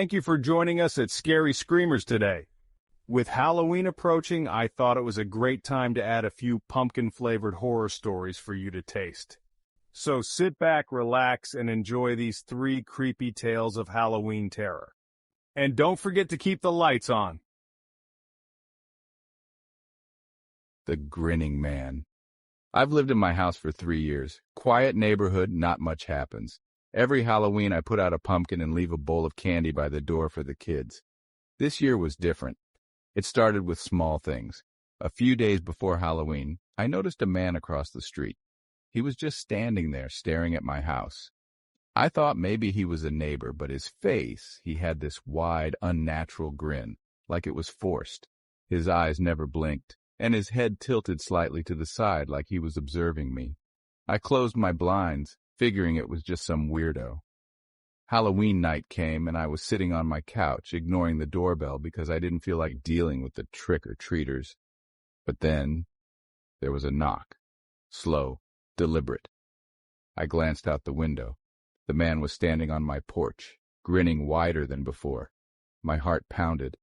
Thank you for joining us at Scary Screamers today. With Halloween approaching, I thought it was a great time to add a few pumpkin-flavored horror stories for you to taste. So sit back, relax, and enjoy these 3 creepy tales of Halloween terror. And don't forget to keep the lights on. The Grinning Man. I've lived in my house for 3 years. Quiet neighborhood, not much happens. Every Halloween I put out a pumpkin and leave a bowl of candy by the door for the kids. This year was different. It started with small things. A few days before Halloween, I noticed a man across the street. He was just standing there staring at my house. I thought maybe he was a neighbor, but his face, he had this wide, unnatural grin, like it was forced. His eyes never blinked, and his head tilted slightly to the side like he was observing me. I closed my blinds, figuring it was just some weirdo. Halloween night came, and I was sitting on my couch, ignoring the doorbell because I didn't feel like dealing with the trick-or-treaters. But then, there was a knock. Slow, deliberate. I glanced out the window. The man was standing on my porch, grinning wider than before. My heart pounded.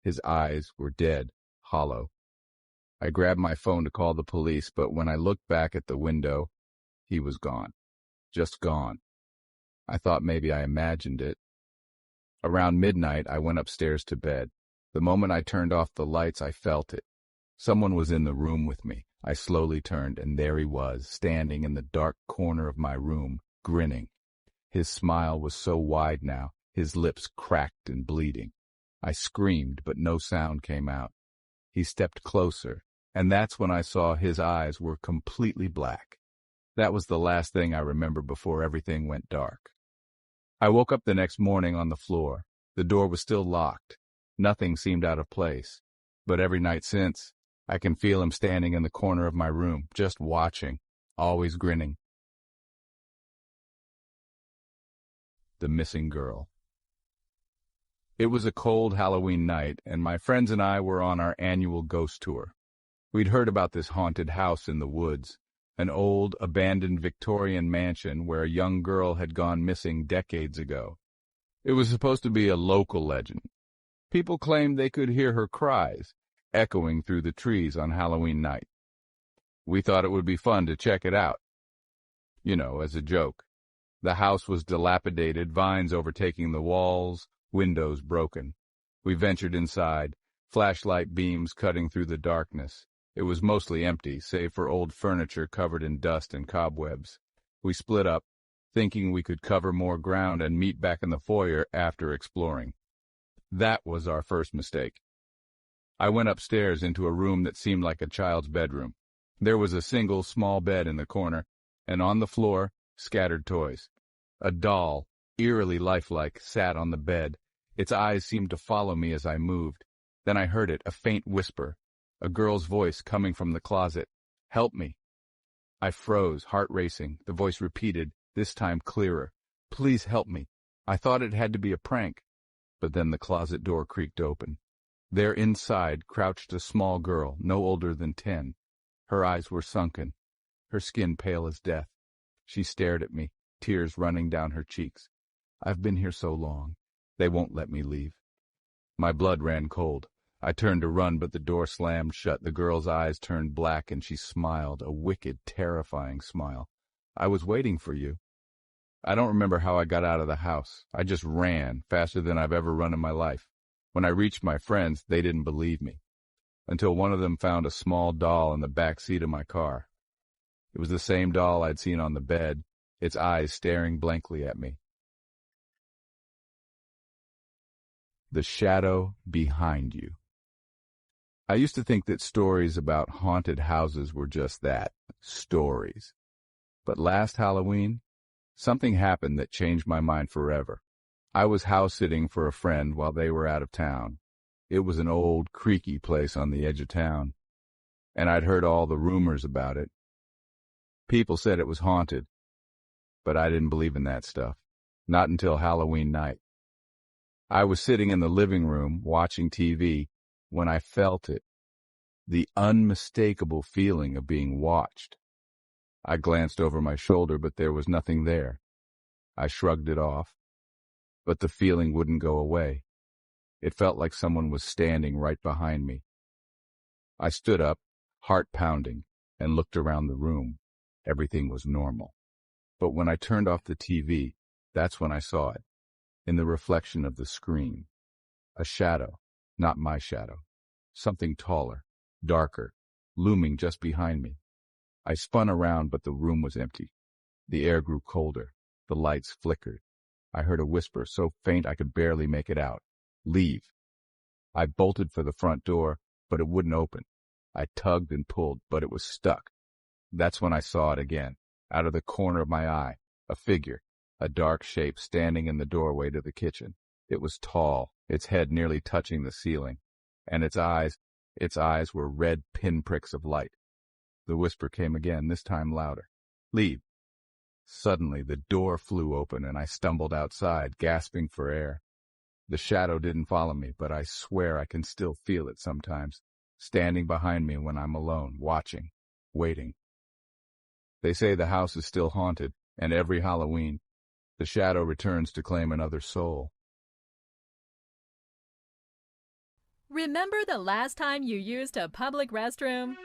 His eyes were dead, hollow. I grabbed my phone to call the police, but when I looked back at the window, he was gone. Just gone. I thought maybe I imagined it. Around midnight, I went upstairs to bed. The moment I turned off the lights, I felt it. Someone was in the room with me. I slowly turned, and there he was, standing in the dark corner of my room, grinning. His smile was so wide now, his lips cracked and bleeding. I screamed, but no sound came out. He stepped closer, and that's when I saw his eyes were completely black. That was the last thing I remember before everything went dark. I woke up the next morning on the floor. The door was still locked. Nothing seemed out of place. But every night since, I can feel him standing in the corner of my room, just watching, always grinning. The Missing Girl. It was a cold Halloween night, and my friends and I were on our annual ghost tour. We'd heard about this haunted house in the woods, an old, abandoned Victorian mansion where a young girl had gone missing decades ago. It was supposed to be a local legend. People claimed they could hear her cries, echoing through the trees on Halloween night. We thought it would be fun to check it out. As a joke. The house was dilapidated, vines overtaking the walls, windows broken. We ventured inside, flashlight beams cutting through the darkness. It was mostly empty, save for old furniture covered in dust and cobwebs. We split up, thinking we could cover more ground and meet back in the foyer after exploring. That was our first mistake. I went upstairs into a room that seemed like a child's bedroom. There was a single small bed in the corner, and on the floor, scattered toys. A doll, eerily lifelike, sat on the bed. Its eyes seemed to follow me as I moved. Then I heard it, a faint whisper. A girl's voice coming from the closet. "Help me." I froze, heart racing. The voice repeated, this time clearer. "Please help me." I thought it had to be a prank. But then the closet door creaked open. There inside crouched a small girl, no older than 10. Her eyes were sunken, her skin pale as death. She stared at me, tears running down her cheeks. "I've been here so long. They won't let me leave." My blood ran cold. I turned to run, but the door slammed shut. The girl's eyes turned black, and she smiled, a wicked, terrifying smile. "I was waiting for you." I don't remember how I got out of the house. I just ran, faster than I've ever run in my life. When I reached my friends, they didn't believe me, until one of them found a small doll in the back seat of my car. It was the same doll I'd seen on the bed, its eyes staring blankly at me. The Shadow Behind You. I used to think that stories about haunted houses were just that, stories. But last Halloween, something happened that changed my mind forever. I was house-sitting for a friend while they were out of town. It was an old, creaky place on the edge of town, and I'd heard all the rumors about it. People said it was haunted, but I didn't believe in that stuff, not until Halloween night. I was sitting in the living room watching TV when I felt it, the unmistakable feeling of being watched. I glanced over my shoulder, but there was nothing there. I shrugged it off. but the feeling wouldn't go away. It felt like someone was standing right behind me. I stood up, heart pounding, and looked around the room. Everything was normal. But when I turned off the TV, that's when I saw it, in the reflection of the screen. A shadow, not my shadow. Something taller, darker, looming just behind me. I spun around, but the room was empty. The air grew colder. The lights flickered. I heard a whisper so faint I could barely make it out. Leave. I bolted for the front door, but it wouldn't open. I tugged and pulled, but it was stuck. That's when I saw it again, out of the corner of my eye, a figure, a dark shape standing in the doorway to the kitchen. It was tall, its head nearly touching the ceiling, and its eyes were red pinpricks of light. The whisper came again, this time louder. Leave. Suddenly, the door flew open and I stumbled outside, gasping for air. The shadow didn't follow me, but I swear I can still feel it sometimes, standing behind me when I'm alone, watching, waiting. They say the house is still haunted, and every Halloween, the shadow returns to claim another soul. Remember the last time you used a public restroom?